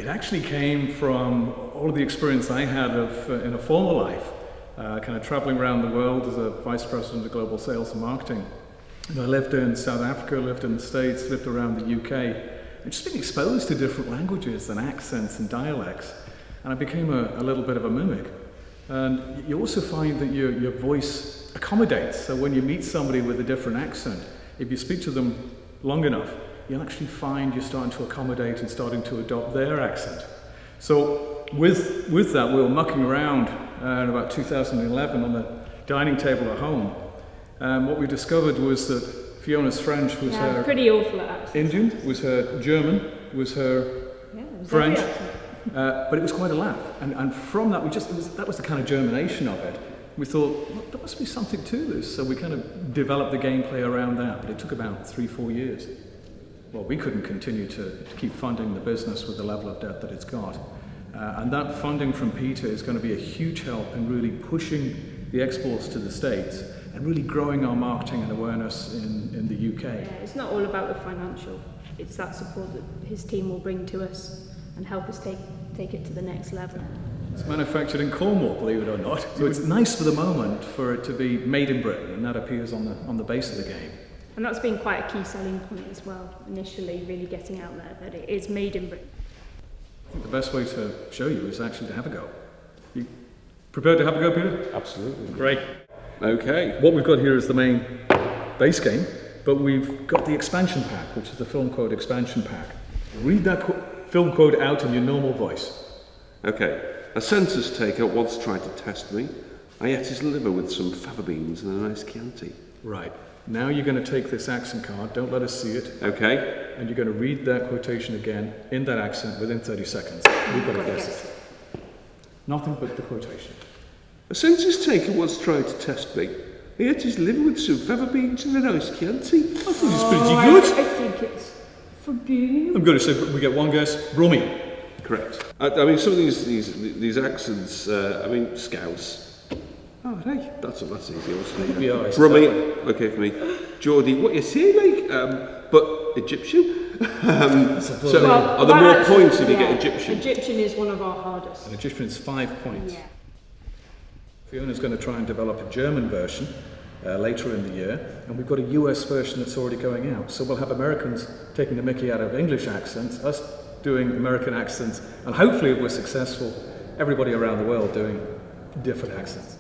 It actually came from all of the experience I had in a former life, kind of traveling around the world as a vice president of global sales and marketing. And I lived in South Africa, lived in the States, lived around the UK, and just being exposed to different languages and accents and dialects. And I became a little bit of a mimic. And you also find that your voice accommodates. So when you meet somebody with a different accent, if you speak to them long enough, you'll actually find you're starting to accommodate and starting to adopt their accent. So with that, we were mucking around in about 2011 on the dining table at home. What we discovered was that Fiona's French was her pretty awful at accents. Indian, was her German, was her French, but it was quite a laugh. And from that, that was the kind of germination of it. We thought, well, there must be something to this. So we kind of developed the gameplay around that, but it took about 3-4 years. Well, we couldn't continue to keep funding the business with the level of debt that it's got. And that funding from Peter is going to be a huge help in really pushing the exports to the States and really growing our marketing and awareness in the UK. Yeah, it's not all about the financial. It's that support that his team will bring to us and help us take it to the next level. It's manufactured in Cornwall, believe it or not. So it's nice for the moment for it to be made in Britain, and that appears on the base of the game. And that's been quite a key selling point as well, initially, really getting out there that it is made in Britain. I think the best way to show you is actually to have a go. You prepared to have a go, Peter? Absolutely. Great. Okay. What we've got here is the main base game, but we've got the expansion pack, which is the film quote expansion pack. Read that film quote out in your normal voice. Okay. A census taker once tried to test me. I ate his liver with some fava beans and a nice Chianti. Right. Now you're going to take this accent card, don't let us see it. Okay. And you're going to read that quotation again in that accent within 30 seconds. We've got to guess it. Nothing but the quotation. A census taker once tried to test me. He ate his liver with some fava beans and a nice Chianti. I think it's pretty good. I think it's forgiving. I'm going to say we get one guess. Brummy. Correct. I mean, some of these accents, Scouse. Oh, hey, that's easy, wasn't it? Yeah, Brummy, okay for me. Geordie, what you say, but Egyptian? Are there more points if you get Egyptian? Egyptian is one of our hardest. An Egyptian is 5 points. Yeah. Fiona's going to try and develop a German version later in the year, and we've got a US version that's already going out. So we'll have Americans taking the mickey out of English accents, us doing American accents, and hopefully if we're successful, everybody around the world doing different accents.